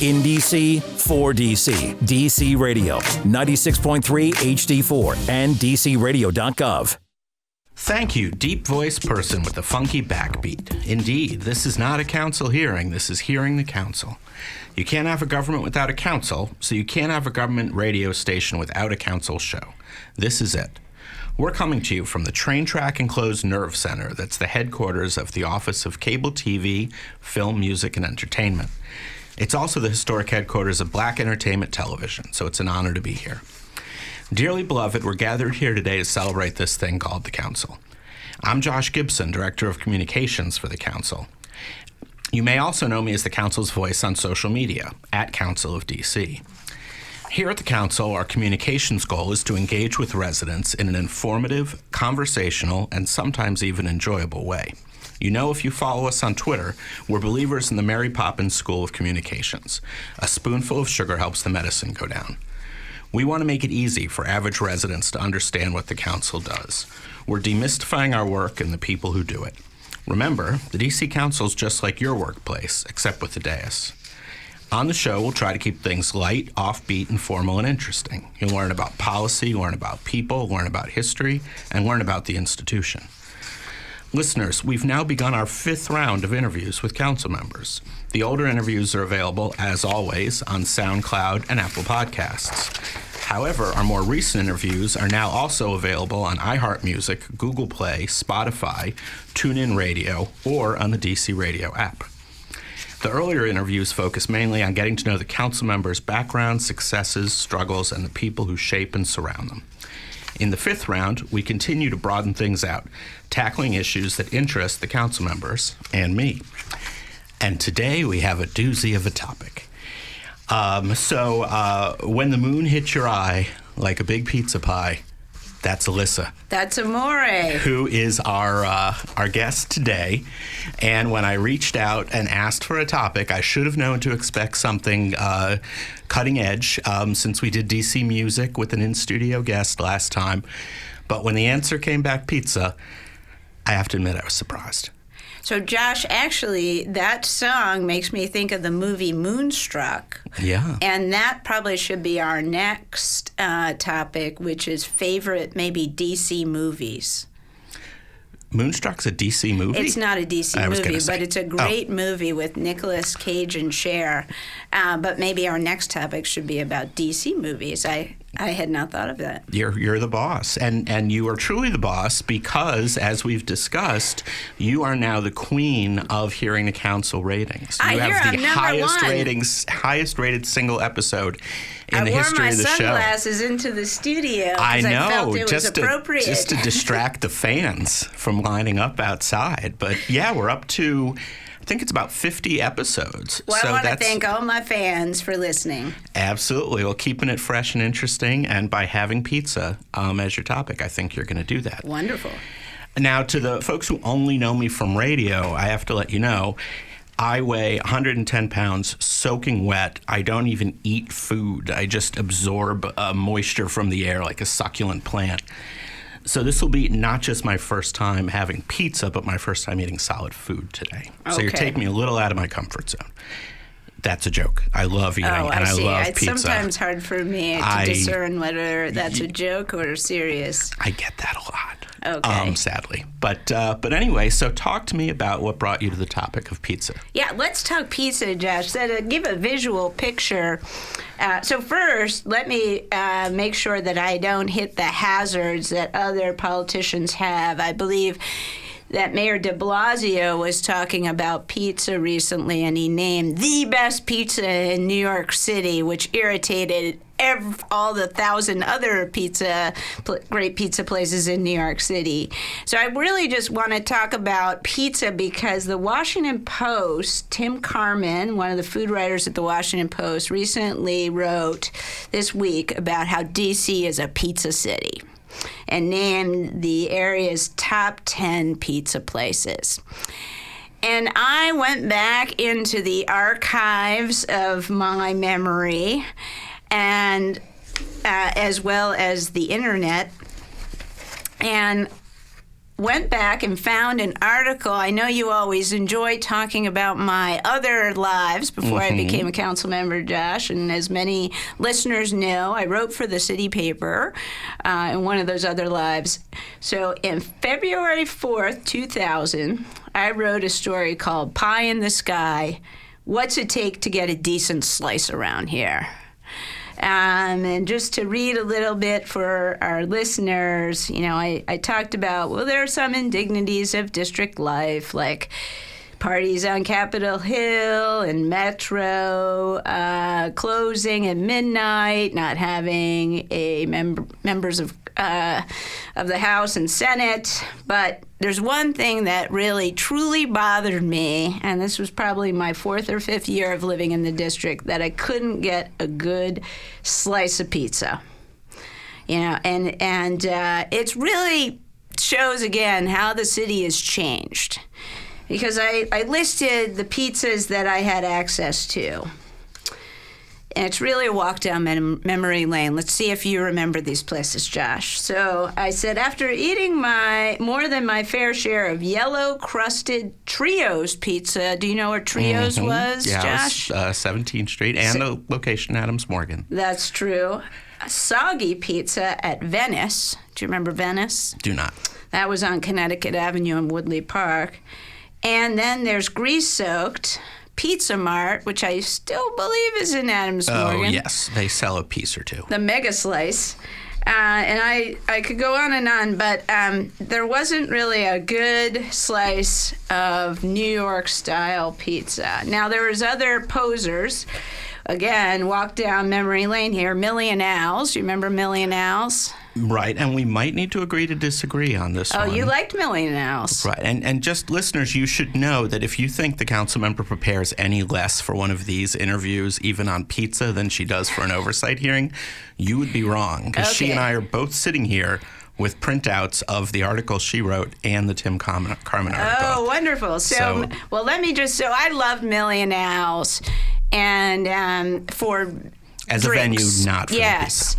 In DC, for DC. DC Radio, 96.3 HD4 and DCRadio.gov. Thank you, deep voice person with a funky backbeat. Indeed, this is not a council hearing, this is hearing the council. You can't have a government without a council, so you can't have a government radio station without a council show. This is it. We're coming to you from the train track enclosed nerve center that's the headquarters of the Office of Cable TV, Film, Music, and Entertainment. It's also the historic headquarters of Black Entertainment Television, so it's an honor to be here. Dearly beloved, we're gathered here today to celebrate this thing called the Council. I'm Josh Gibson, Director of Communications for the Council. You may also know me as the Council's voice on social media, at Council of DC. Here at the Council, our communications goal is to engage with residents in an informative, conversational, and sometimes even enjoyable way. You know, if you follow us on Twitter, we're believers in the Mary Poppins School of Communications. A spoonful of sugar helps the medicine go down. We want to make it easy for average residents to understand what the Council does. We're demystifying our work and the people who do it. Remember, the DC Council's just like your workplace, except with the dais. On the show, we'll try to keep things light, offbeat, informal, and interesting. You'll learn about policy, learn about people, learn about history, and learn about the institution. Listeners, we've now begun our 5th round of interviews with council members. The older interviews are available, as always, on SoundCloud and Apple Podcasts. However, our more recent interviews are now also available on iHeartMusic, Google Play, Spotify, TuneIn Radio, or on the DC Radio app. The earlier interviews focus mainly on getting to know the council members' backgrounds, successes, struggles, and the people who shape and surround them. In the 5th round, we continue to broaden things out, tackling issues that interest the council members and me. And today we have a doozy of a topic. When the moon hits your eye like a big pizza pie, that's Elissa. That's Amore. Who is our guest today. And when I reached out and asked for a topic, I should have known to expect something cutting edge, since we did DC music with an in-studio guest last time. But when the answer came back pizza, I have to admit I was surprised. So, Josh, actually, that song makes me think of the movie Moonstruck. Yeah. And that probably should be our next topic, which is favorite, maybe, DC movies. Moonstruck's a DC movie? It's not a DC movie, but it's a great movie with Nicolas Cage and Cher. But maybe our next topic should be about DC movies. I had not thought of that. You're the boss, and you are truly the boss because, as we've discussed, you are now the queen of hearing the council ratings. You have the highest rated single episode in the history of the show. I wore my sunglasses into the studio because I felt it was appropriate. Just to distract the fans from lining up outside. But yeah, we're up to, I think it's about 50 episodes. Well, I want to thank all my fans for listening. Absolutely. Well, keeping it fresh and interesting, and by having pizza as your topic, I think you're going to do that. Wonderful. Now, to the folks who only know me from radio, I have to let you know, I weigh 110 pounds, soaking wet. I don't even eat food. I just absorb moisture from the air like a succulent plant. So this will be not just my first time having pizza, but my first time eating solid food today. Okay. So you're taking me a little out of my comfort zone. That's a joke. I love eating, and I love pizza. It's sometimes hard for me to discern whether that's a joke or serious. I get that a lot. Okay. Sadly. But anyway, so talk to me about what brought you to the topic of pizza. Yeah, let's talk pizza, Josh. So to give a visual picture, so first, let me make sure that I don't hit the hazards that other politicians have. I believe that Mayor de Blasio was talking about pizza recently, and he named the best pizza in New York City, which irritated all the 1,000 other great pizza places in New York City. So I really just want to talk about pizza because the Washington Post, Tim Carman, one of the food writers at the Washington Post, recently wrote this week about how D.C. is a pizza city and named the area's top 10 pizza places. And I went back into the archives of my memory, and as well as the internet, and went back and found an article. I know you always enjoy talking about my other lives before I became a council member, Josh. And as many listeners know, I wrote for the city paper in one of those other lives. So in February 4th, 2000, I wrote a story called Pie in the Sky, What's It Take to Get a Decent Slice Around Here? And just to read a little bit for our listeners, I talked about, there are some indignities of district life, like parties on Capitol Hill and Metro, closing at midnight, not having members of the House and Senate. But there's one thing that really truly bothered me, and this was probably my 4th or 5th year of living in the district, that I couldn't get a good slice of pizza. And it really shows again how the city has changed. Because I listed the pizzas that I had access to. And it's really a walk down memory lane. Let's see if you remember these places, Josh. So I said, after eating more than my fair share of yellow-crusted Trios pizza, do you know where Trios was, Josh? Yeah, 17th Street and the location Adams Morgan. That's true. A soggy pizza at Venice. Do you remember Venice? Do not. That was on Connecticut Avenue in Woodley Park. And then there's Grease-Soaked Pizza Mart, which I still believe is in Adams Morgan. Oh, yes. They sell a piece or two. The Mega Slice. And I could go on, but there wasn't really a good slice of New York-style pizza. Now, there was other posers. Again, walk down memory lane here. Millie and Al's. You remember Millie and Al's? Right, and we might need to agree to disagree on this one. Oh, you liked Millie and Al's. Right, and just listeners, you should know that if you think the council member prepares any less for one of these interviews, even on pizza, than she does for an oversight hearing, you would be wrong. Because she and I are both sitting here with printouts of the article she wrote and the Tim Carman article. Oh, wonderful. So I loved Millie and Al's. And for as drinks. A venue, not for the pizza.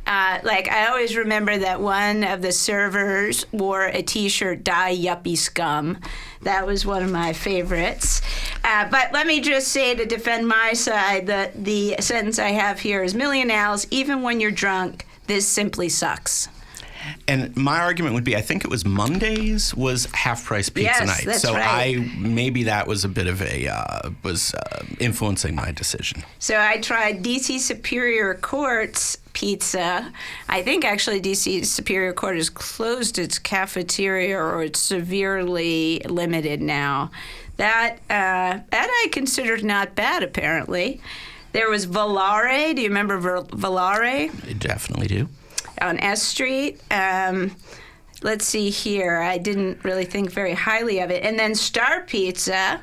I always remember that one of the servers wore a T-shirt, Die Yuppie Scum. That was one of my favorites. But let me just say, to defend my side, that the sentence I have here is, Millie and Al's, even when you're drunk, this simply sucks. And my argument would be, I think it was Mondays was half-price pizza night. That's so right. maybe that was a bit of was influencing my decision. So I tried DC Superior Court's pizza. I think actually DC Superior Court has closed its cafeteria, or it's severely limited now. That I considered not bad, apparently. There was Volare. Do you remember Volare? I definitely do. On S Street. Let's see here. I didn't really think very highly of it. And then Star Pizza,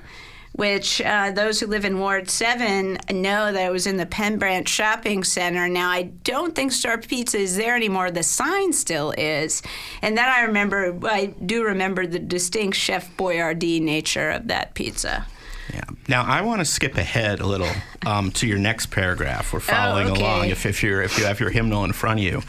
which those who live in Ward 7 know that it was in the Penn Branch Shopping Center. Now, I don't think Star Pizza is there anymore. The sign still is. And then I do remember the distinct Chef Boyardee nature of that pizza. Yeah. Now, I want to skip ahead a little to your next paragraph. We're following along if you have your hymnal in front of you.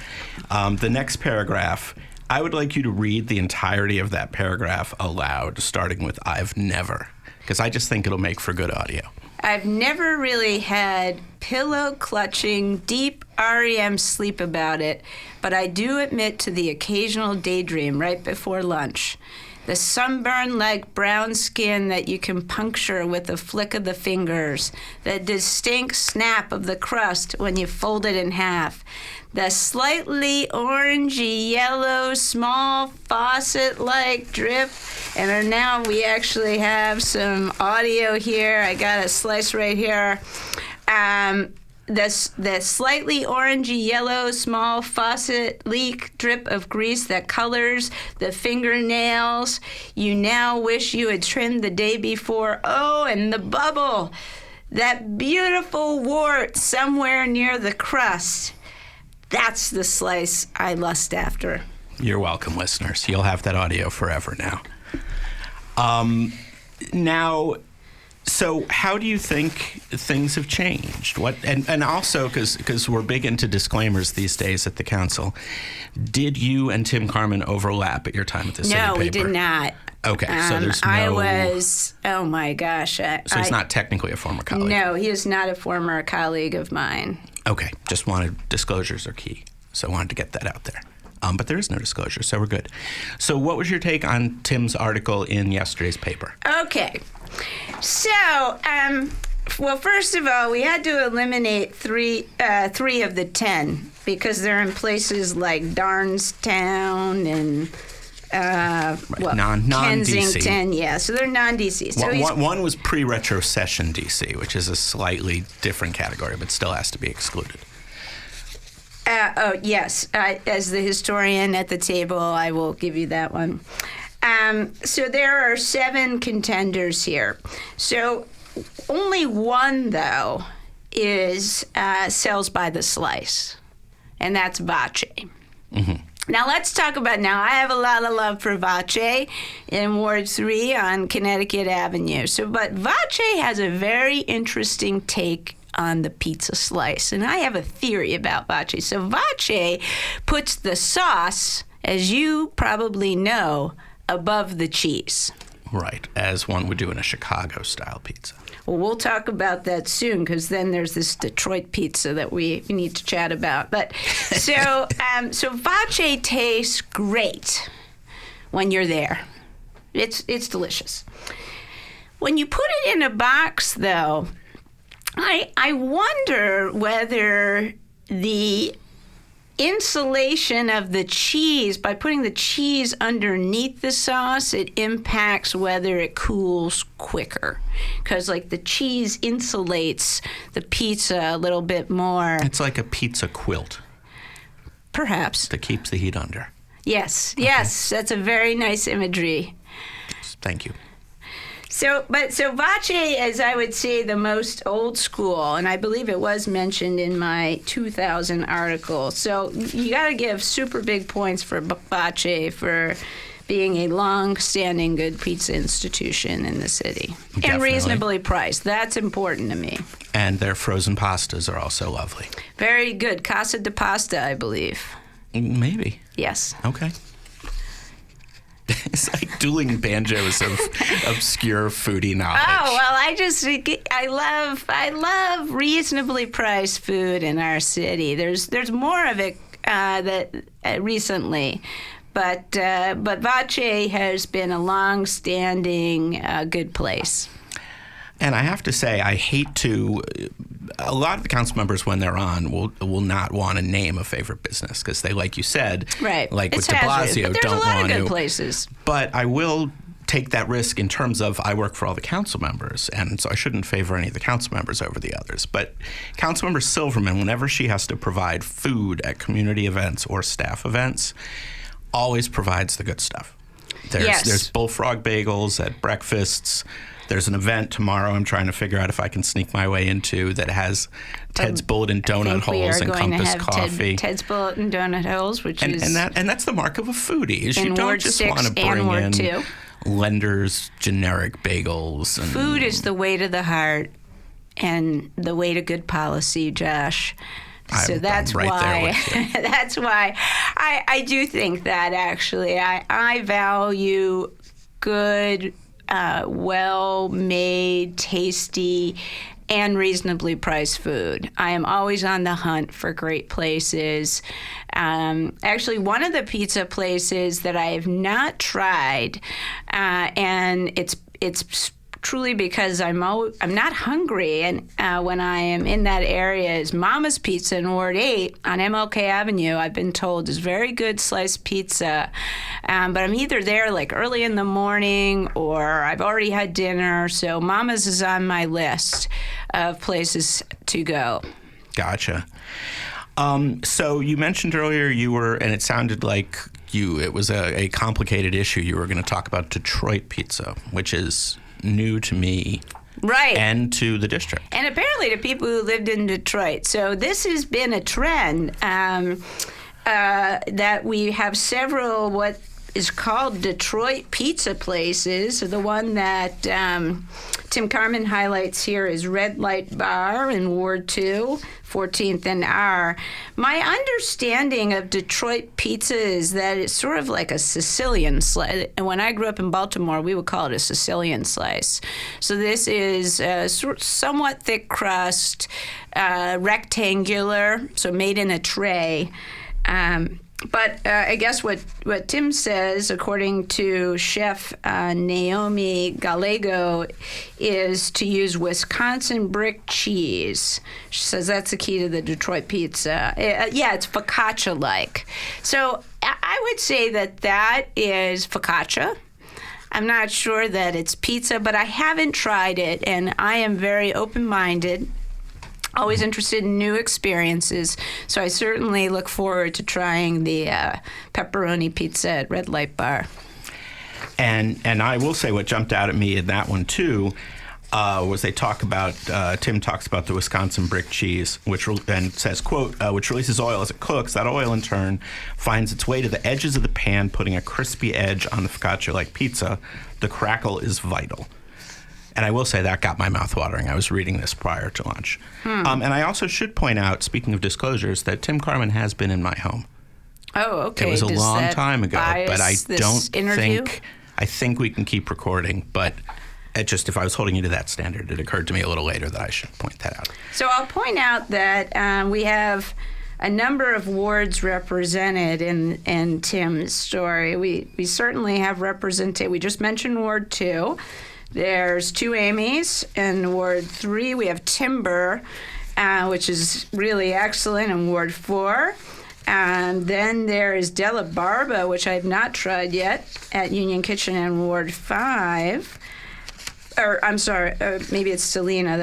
The next paragraph, I would like you to read the entirety of that paragraph aloud, starting with I've never, because I just think it'll make for good audio. I've never really had pillow-clutching, deep REM sleep about it, but I do admit to the occasional daydream right before lunch. The sunburn-like brown skin that you can puncture with a flick of the fingers, the distinct snap of the crust when you fold it in half, the slightly orangey yellow small faucet-like drip, and now we actually have some audio here. I got a slice right here. The slightly orangey yellow small faucet leak drip of grease that colors the fingernails you now wish you had trimmed the day before. Oh, and the bubble, that beautiful wart somewhere near the crust. That's the slice I lust after. You're welcome, listeners. You'll have that audio forever now. Now, So how do you think things have changed? And also, because we're big into disclaimers these days at the council, did you and Tim Carman overlap at your time at the city paper? No, we did not. Okay, so there's no... I was, oh my gosh. So he's not technically a former colleague? No, he is not a former colleague of mine. Okay, just wanted, disclosures are key, so I wanted to get that out there. But there is no disclosure, so we're good. So what was your take on Tim's article in yesterday's paper? Okay. So, well, first of all, we had to eliminate three of the 10 because they're in places like Darnestown and Kensington. Yeah, so they're non-DC. So one was pre-retrocession DC, which is a slightly different category, but still has to be excluded. Yes. As the historian at the table, I will give you that one. So there are 7 contenders here. So only one, though, is sells by the slice, and that's Vace. Mm-hmm. Now let's talk about, I have a lot of love for Vace in Ward 3 on Connecticut Avenue. But Vace has a very interesting take on the pizza slice. And I have a theory about Vace. So Vace puts the sauce, as you probably know, above the cheese. Right, as one would do in a Chicago-style pizza. Well, we'll talk about that soon, because then there's this Detroit pizza that we need to chat about. But so Vace tastes great when you're there. It's delicious. When you put it in a box, though, I wonder whether the insulation of the cheese, by putting the cheese underneath the sauce, it impacts whether it cools quicker. Because, the cheese insulates the pizza a little bit more. It's like a pizza quilt. Perhaps. That keeps the heat under. Yes, okay. Yes, that's a very nice imagery. Thank you. So Vace is, I would say, the most old school, and I believe it was mentioned in my 2000 article. So you got to give super big points for Vace for being a long-standing good pizza institution in the city. Definitely. And reasonably priced. That's important to me. And their frozen pastas are also lovely. Very good. Casa de Pasta, I believe. Maybe. Yes. Okay. It's like dueling banjos of obscure foodie knowledge. Oh, well, I love reasonably priced food in our city. There's more of it recently, but Vace has been a long-standing good place. And I have to say, I hate to. A lot of the council members, when they're on, will not want to name a favorite business because they, like you said, right. Like it's with de Blasio, but don't want to. There's a lot of good places. But I will take that risk in terms of I work for all the council members, and so I shouldn't favor any of the council members over the others. But Councilmember Silverman, whenever she has to provide food at community events or staff events, always provides the good stuff. There's bullfrog bagels at breakfasts. There's an event tomorrow I'm trying to figure out if I can sneak my way into that has Ted's Bulletin Donut Holes and Compass Coffee. Ted's Bulletin Donut Holes, which is... And that's the mark of a foodie, is you don't Ward just 6 want to bring Ward in 2. Lender's generic bagels. And food is the way to the heart and the way to good policy, Josh. So that's I'm right why there with you. that's why I do think that, actually. I value good... well-made, tasty, and reasonably priced food. I am always on the hunt for great places. Actually, one of the pizza places that I have not tried, and it's truly because I'm not hungry, and when I am in that area, is Mama's Pizza in Ward 8 on MLK Avenue. I've been told is very good sliced pizza, but I'm either there early in the morning or I've already had dinner. So Mama's is on my list of places to go. Gotcha. So you mentioned earlier you were, and it sounded like it was a complicated issue. You were going to talk about Detroit pizza, which is new to me, right, and to the district, and apparently to people who lived in Detroit. So this has been a trend that we have several what is called Detroit Pizza Places. The one that Tim Carman highlights here is Red Light Bar in Ward 2, 14th and R. My understanding of Detroit pizza is that it's sort of like a Sicilian slice. And when I grew up in Baltimore, we would call it a Sicilian slice. So this is somewhat thick crust, rectangular, so made in a tray. But I guess what Tim says, according to Chef Naomi Gallego, is to use Wisconsin brick cheese. She says that's the key to the Detroit pizza. Yeah, it's focaccia-like. So I would say that is focaccia. I'm not sure that it's pizza, but I haven't tried it, and I am very open-minded. Always interested in new experiences, so I certainly look forward to trying the pepperoni pizza at Red Light Bar. And I will say what jumped out at me in that one too was they talk about Tim talks about the Wisconsin brick cheese, and says, quote, which releases oil as it cooks. That oil in turn finds its way to the edges of the pan, putting a crispy edge on the focaccia-like pizza. The crackle is vital. And I will say that got my mouth watering. I was reading this prior to lunch. And I also should point out, speaking of disclosures, that Tim Carman has been in my home. Oh, okay. It was a long time ago, but I don't think we can keep recording. But if I was holding you to that standard, it occurred to me a little later that I should point that out. So I'll point out that we have a number of wards represented in Tim's story. We certainly have represented. We just mentioned Ward 2. There's 2 Amy's. In Ward 3, we have Timber, which is really excellent, in Ward 4. And then there is Della Barba, which I have not tried yet, at Union Kitchen in Ward 5. Or, I'm sorry, maybe it's Stellina.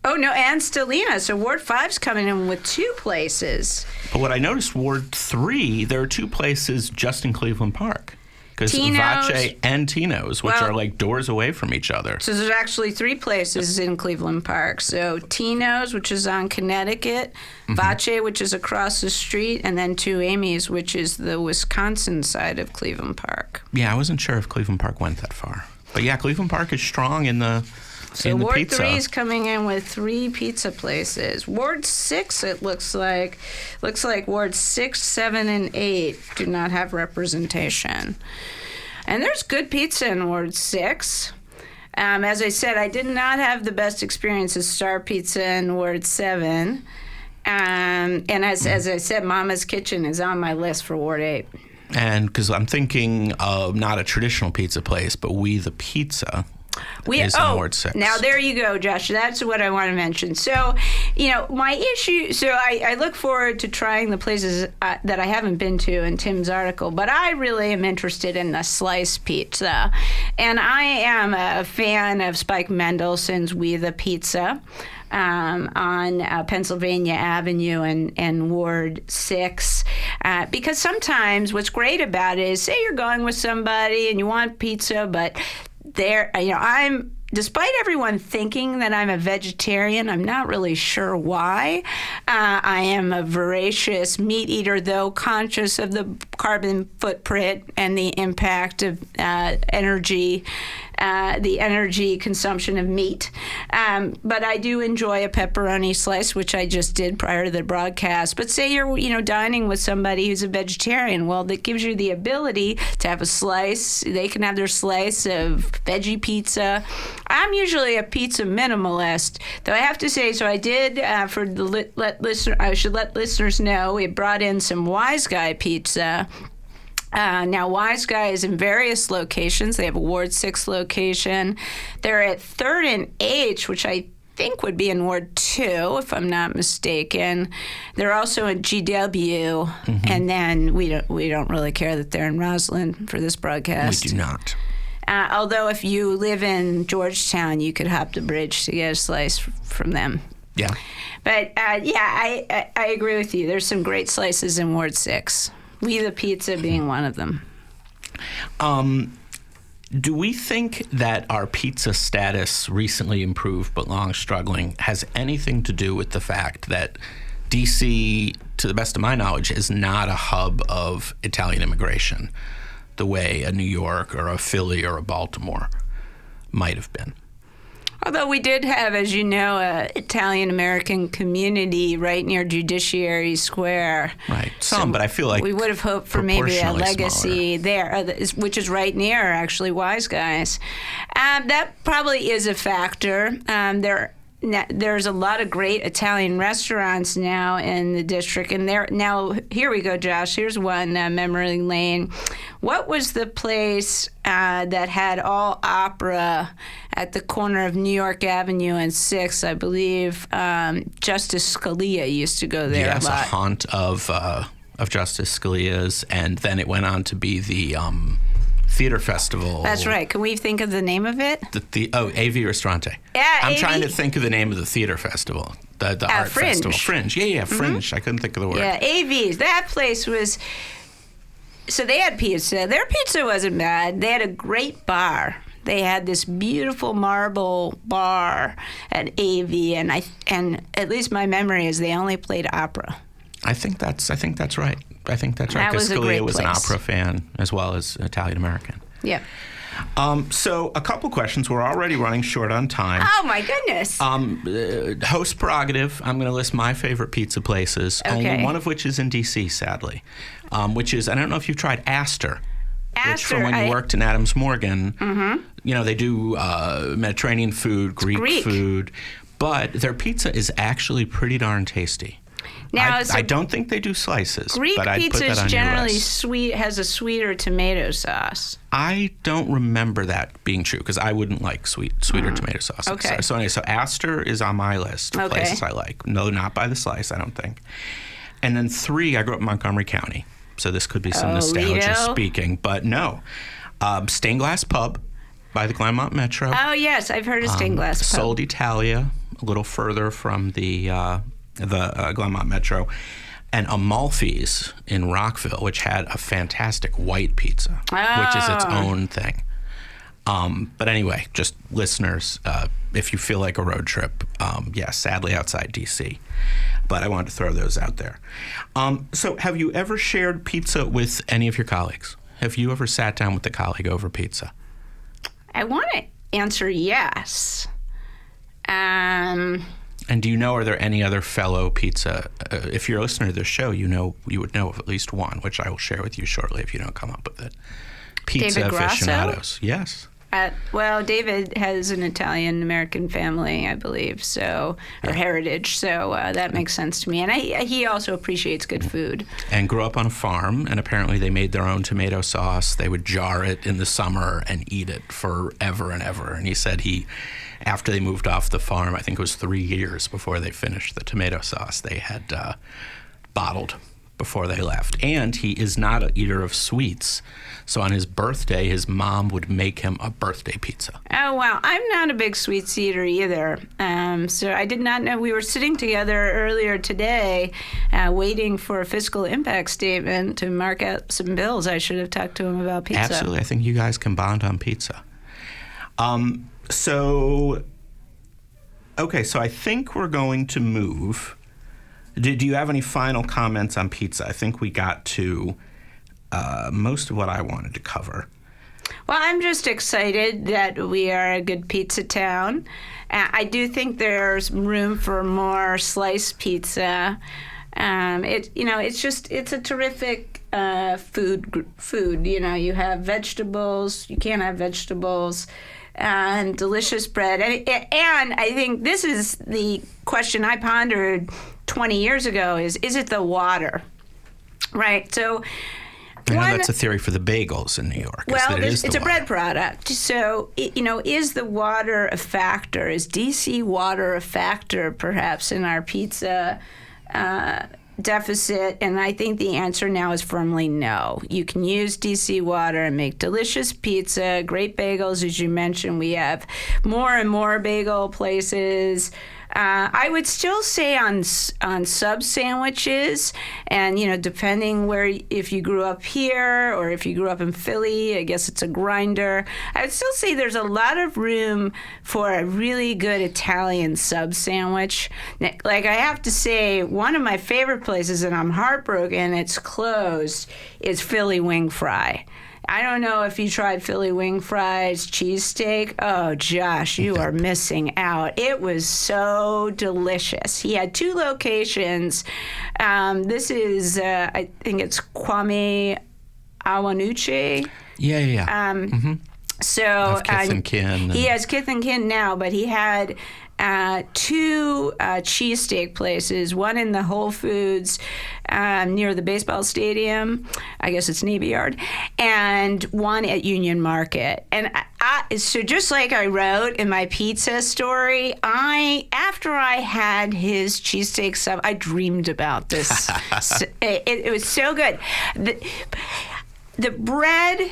And Stellina. So Ward 5's coming in with 2 places. But what I noticed, Ward 3, there are 2 places just in Cleveland Park. Because Vache and Tino's, which are like doors away from each other. So there's actually 3 places in Cleveland Park. So Tino's, which is on Connecticut, Vache, which is across the street, and then 2 Amy's, which is the Wisconsin side of Cleveland Park. Yeah, I wasn't sure if Cleveland Park went that far. But yeah, Cleveland Park is strong in the So Ward 3 is coming in with 3 pizza places. Ward 6, it looks like Ward 6, 7, and 8 do not have representation. And there's good pizza in Ward 6. As I said, I did not have the best experience at Star Pizza in Ward 7. And as I said, Mama's Kitchen is on my list for Ward 8. And because I'm thinking of not a traditional pizza place, but We the Pizza. In Ward 6. Now there you go, Josh. That's what I want to mention. So, my issue. So I look forward to trying the places that I haven't been to in Tim's article, but I really am interested in the slice pizza, and I am a fan of Spike Mendelssohn's We the Pizza. On Pennsylvania Avenue and Ward 6, because sometimes what's great about it is, say you're going with somebody and you want pizza, but despite everyone thinking that I'm a vegetarian, I'm not really sure why. I am a voracious meat eater, though conscious of the carbon footprint and the impact of energy consumption of meat. But I do enjoy a pepperoni slice, which I just did prior to the broadcast. But say you're dining with somebody who's a vegetarian, well, that gives you the ability to have a slice. They can have their slice of veggie pizza. I'm usually a pizza minimalist, though I have to say, so I did, I should let listeners know, we brought in some Wise Guy pizza. Now, Wise Guy is in various locations. They have a Ward 6 location. They're at 3rd and H, which I think would be in Ward 2, if I'm not mistaken. They're also in GW, and then we don't really care that they're in Roslyn for this broadcast. We do not. Although if you live in Georgetown, you could hop the bridge to get a slice from them. Yeah. But, I agree with you. There's some great slices in Ward 6. We the Pizza being one of them. Do we think that our pizza status, recently improved but long struggling, has anything to do with the fact that D.C., to the best of my knowledge, is not a hub of Italian immigration? the way a New York or a Philly or a Baltimore might have been. Although we did have, as you know, an Italian-American community right near Judiciary Square. Right. But I feel like we would have hoped for maybe a legacy there, which is right near, actually, Wise Guys. That probably is a factor. There's a lot of great Italian restaurants now in the district, and here we go, Josh. Here's one, memory lane. What was the place that had all opera at the corner of New York Avenue and 6th? I believe Justice Scalia used to go there a lot. Yes, a haunt of Justice Scalia's, and then it went on to be the theater festival. That's right. Can we think of the name of it? AV Ristorante. Yeah, I'm trying to think of the name of the theater festival. The art Fringe. festival. Fringe. Yeah, Fringe. I couldn't think of the word. Yeah, AVs. That place was... So they had pizza. Their pizza wasn't bad. They had a great bar. They had this beautiful marble bar at AV, and at least my memory is they only played opera. I think that's right. Because Scalia was an opera fan as well as Italian American. Yeah. So a couple questions. We're already running short on time. Oh my goodness. Host prerogative. I'm going to list my favorite pizza places. Okay. Only one of which is in D.C. sadly, which is, I don't know if you've tried Astor. Which from when you worked in Adams Morgan, they do Mediterranean food, Greek food, but their pizza is actually pretty darn tasty. Now, I don't think they do slices. Greek but I'd pizza put that is on generally your list. sweet, has a sweeter tomato sauce. I don't remember that being true because I wouldn't like sweeter tomato sauce. Okay. So Astor is on my list of places I like. No, not by the slice, I don't think. And then 3, I grew up in Montgomery County, so this could be some nostalgia speaking, but no. Stained Glass Pub by the Glenmont Metro. Oh yes, I've heard of Stained Glass Pub. Sold Italia, a little further from the Glenmont Metro, and Amalfi's in Rockville, which had a fantastic white pizza, which is its own thing. But anyway, just listeners, if you feel like a road trip, sadly outside D.C., but I wanted to throw those out there. So have you ever shared pizza with any of your colleagues? Have you ever sat down with a colleague over pizza? I want to answer yes. And do you know, are there any other fellow pizza? If you're a listener to this show, you would know of at least one, which I will share with you shortly if you don't come up with it. Pizza David aficionados. Yes. Well, David has an Italian-American family, I believe, or heritage, so that makes sense to me. And he also appreciates good food. And grew up on a farm, and apparently they made their own tomato sauce. They would jar it in the summer and eat it forever and ever. And he said after they moved off the farm, I think it was 3 years before they finished the tomato sauce, they had bottled before they left. And he is not an eater of sweets. So on his birthday, his mom would make him a birthday pizza. Oh, wow. I'm not a big sweets eater either. So I did not know. We were sitting together earlier today waiting for a fiscal impact statement to mark out some bills. I should have talked to him about pizza. Absolutely. I think you guys can bond on pizza. So I think we're going to move. Do you have any final comments on pizza? I think we got to most of what I wanted to cover. Well, I'm just excited that we are a good pizza town. I do think there's room for more sliced pizza. It's a terrific food. You have vegetables. You can't have vegetables. And delicious bread. And I think this is the question I pondered 20 years ago is it the water? Right? So I know that's a theory for the bagels in New York. Well, it's a bread product. So, is the water a factor? Is DC water a factor, perhaps, in our pizza deficit? And I think the answer now is firmly no. You can use DC water and make delicious pizza, great bagels, as you mentioned. We have more and more bagel places. I would still say on sub sandwiches, and depending if you grew up here or if you grew up in Philly, I guess it's a grinder. I would still say there's a lot of room for a really good Italian sub sandwich. Like I have to say, one of my favorite places, and I'm heartbroken it's closed, is Philly Wing Fry. I don't know if you tried Philly wing fries, cheesesteak. Oh, Josh, you are missing out. It was so delicious. He had 2 locations. This is, I think it's Kwame Awanuchi. Yeah. So Kith and Kin. He has Kith and Kin now, but he had 2 cheesesteak places, one in the Whole Foods near the baseball stadium, I guess it's Navy Yard, and one at Union Market. And so just like I wrote in my pizza story, after I had his cheesesteak stuff, I dreamed about this. It was so good. The bread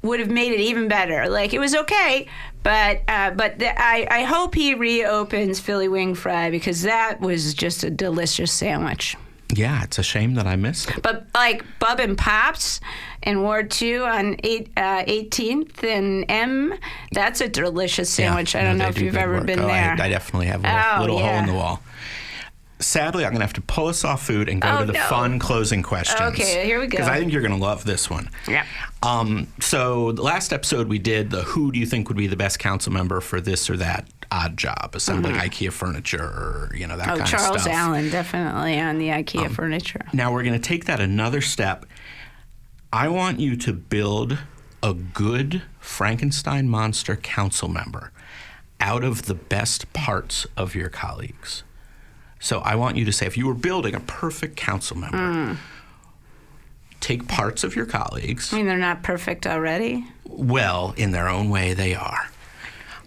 would have made it even better. Like, it was okay, but I hope he reopens Philly Wing Fry, because that was just a delicious sandwich. Yeah, it's a shame that I missed it. But like Bub and Pops in Ward 2 on 18th and M, that's a delicious sandwich. I don't know if you've ever been there. I definitely have a little hole in the wall. Sadly, I'm going to have to pull us off food and go to the fun closing questions. Okay, here we go. Because I think you're going to love this one. Yeah. So the last episode we did the who do you think would be the best council member for this or that odd job, assembling IKEA furniture, or that kind of stuff. Charles Allen, definitely on the IKEA furniture. Now we're going to take that another step. I want you to build a good Frankenstein monster council member out of the best parts of your colleagues. So I want you to say, if you were building a perfect council member, take parts of your colleagues. I mean, they're not perfect already? Well, in their own way, they are.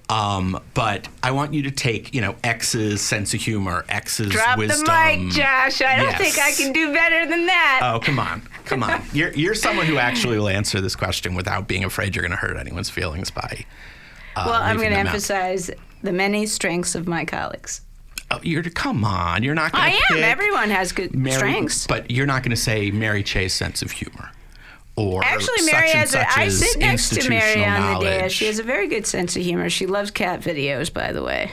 But I want you to take, X's sense of humor, X's wisdom. Drop the mic, Josh. I don't think I can do better than that. Oh, come on. You're someone who actually will answer this question without being afraid you're going to hurt anyone's feelings by well, I'm going to emphasize the many strengths of my colleagues. Oh, come on. You're not going to I am. Everyone has good strengths. But you're not going to say Mary Chay's sense of humor. Or actually, Mary I sit next to Mary on the dais. She has a very good sense of humor. She loves cat videos, by the way.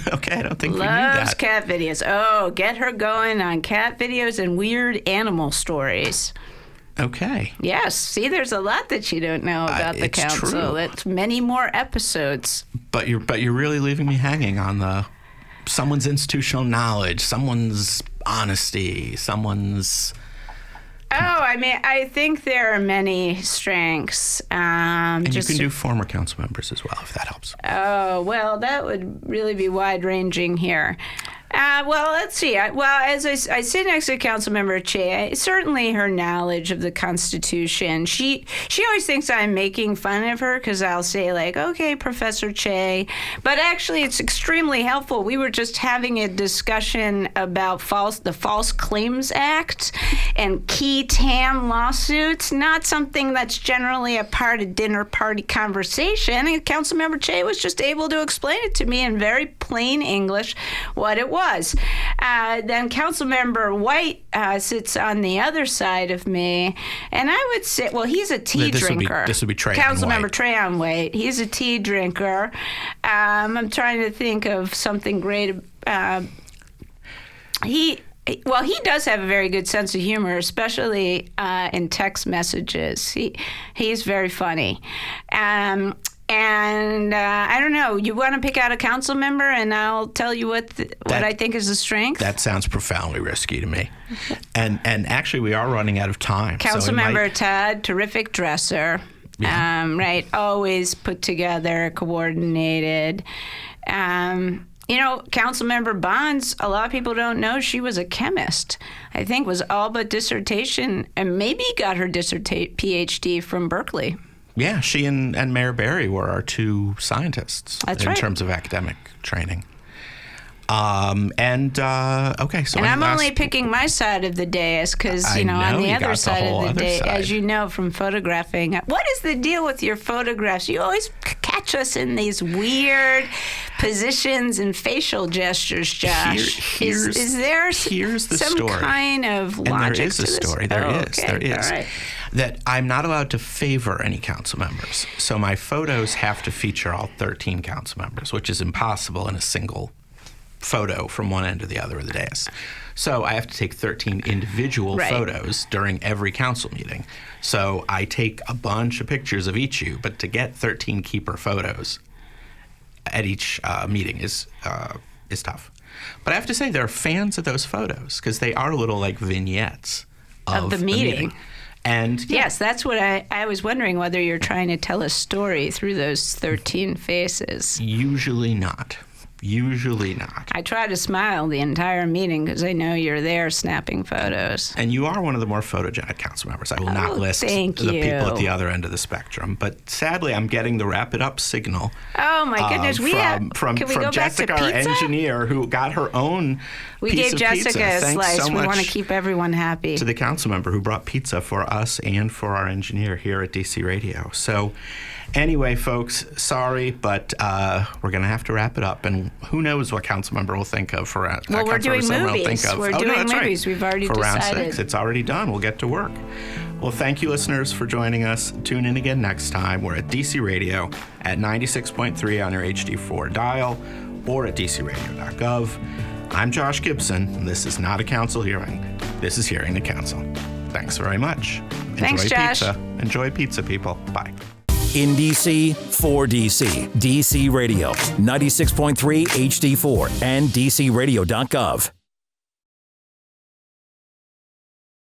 Okay, I don't think we knew that. Loves cat videos. Oh, get her going on cat videos and weird animal stories. Okay. Yes. See, there's a lot that you don't know about the council. True. It's many more episodes. But you're really leaving me hanging on someone's institutional knowledge, someone's honesty, someone's... I think there are many strengths. And you can do former council members as well, if that helps. Oh, well, that would really be wide-ranging here. Well, let's see. As I sit next to Councilmember Che, certainly her knowledge of the Constitution. She always thinks I'm making fun of her because I'll say, like, okay, Professor Che. But actually, it's extremely helpful. We were just having a discussion about the False Claims Act and key TAM lawsuits, not something that's generally a part of dinner party conversation. And Councilmember Che was just able to explain it to me in very plain English what it was. Then Councilmember White sits on the other side of me, and I would say, well, he's a tea drinker. This would be Trayon Councilmember White. Trayon White. He's a tea drinker. I'm trying to think of something great. He does have a very good sense of humor, especially in text messages. He's very funny. And I don't know. You want to pick out a council member, and I'll tell you what I think is a strength. That sounds profoundly risky to me. And actually, we are running out of time. Councilmember Todd, terrific dresser. Yeah. Right. Always put together, coordinated. Councilmember Bonds, a lot of people don't know she was a chemist. I think was all but dissertation, and maybe got her PhD from Berkeley. Yeah, she and Mayor Barry were our two scientists in terms of academic training. Okay, so I'm only picking my side of the dais because, on the other side of the dais, as you know from photographing, what is the deal with your photographs? You always catch us in these weird positions and facial gestures, Josh. Is there some story. Kind of logic and there is to a this? story. There is. All right. That I'm not allowed to favor any council members. So my photos have to feature all 13 council members, which is impossible in a single photo from one end to the other of the dais. So I have to take 13 individual photos during every council meeting. So I take a bunch of pictures of each of you, but to get 13 keeper photos at each meeting is tough. But I have to say, there are fans of those photos because they are little like vignettes of the meeting. And yes, that's what I was wondering, whether you're trying to tell a story through those 13 faces. Usually not. Usually not. I try to smile the entire meeting because I know you're there snapping photos. And you are one of the more photogenic council members. I will not list the people at the other end of the spectrum. But sadly, I'm getting the wrap it up signal. Oh, my goodness. From Jessica, our engineer, who got her own We piece gave of Jessica pizza. a slice. So we want to keep everyone happy. To the council member who brought pizza for us and for our engineer here at DC Radio. So anyway, folks, sorry, but we're going to have to wrap it up. And who knows what council member will think of for well, we're doing movies. We're doing movies. Right. We've already for decided. round 6. It's already done. We'll get to work. Well, thank you, listeners, for joining us. Tune in again next time. We're at DC Radio at 96.3 on your HD4 dial or at dcradio.gov. I'm Josh Gibson, and this is not a council hearing. This is Hearing the Council. Thanks very much. Thanks, Josh. Pizza. Enjoy pizza, people. Bye. In DC, for DC. DC Radio, 96.3 HD4 and dcradio.gov.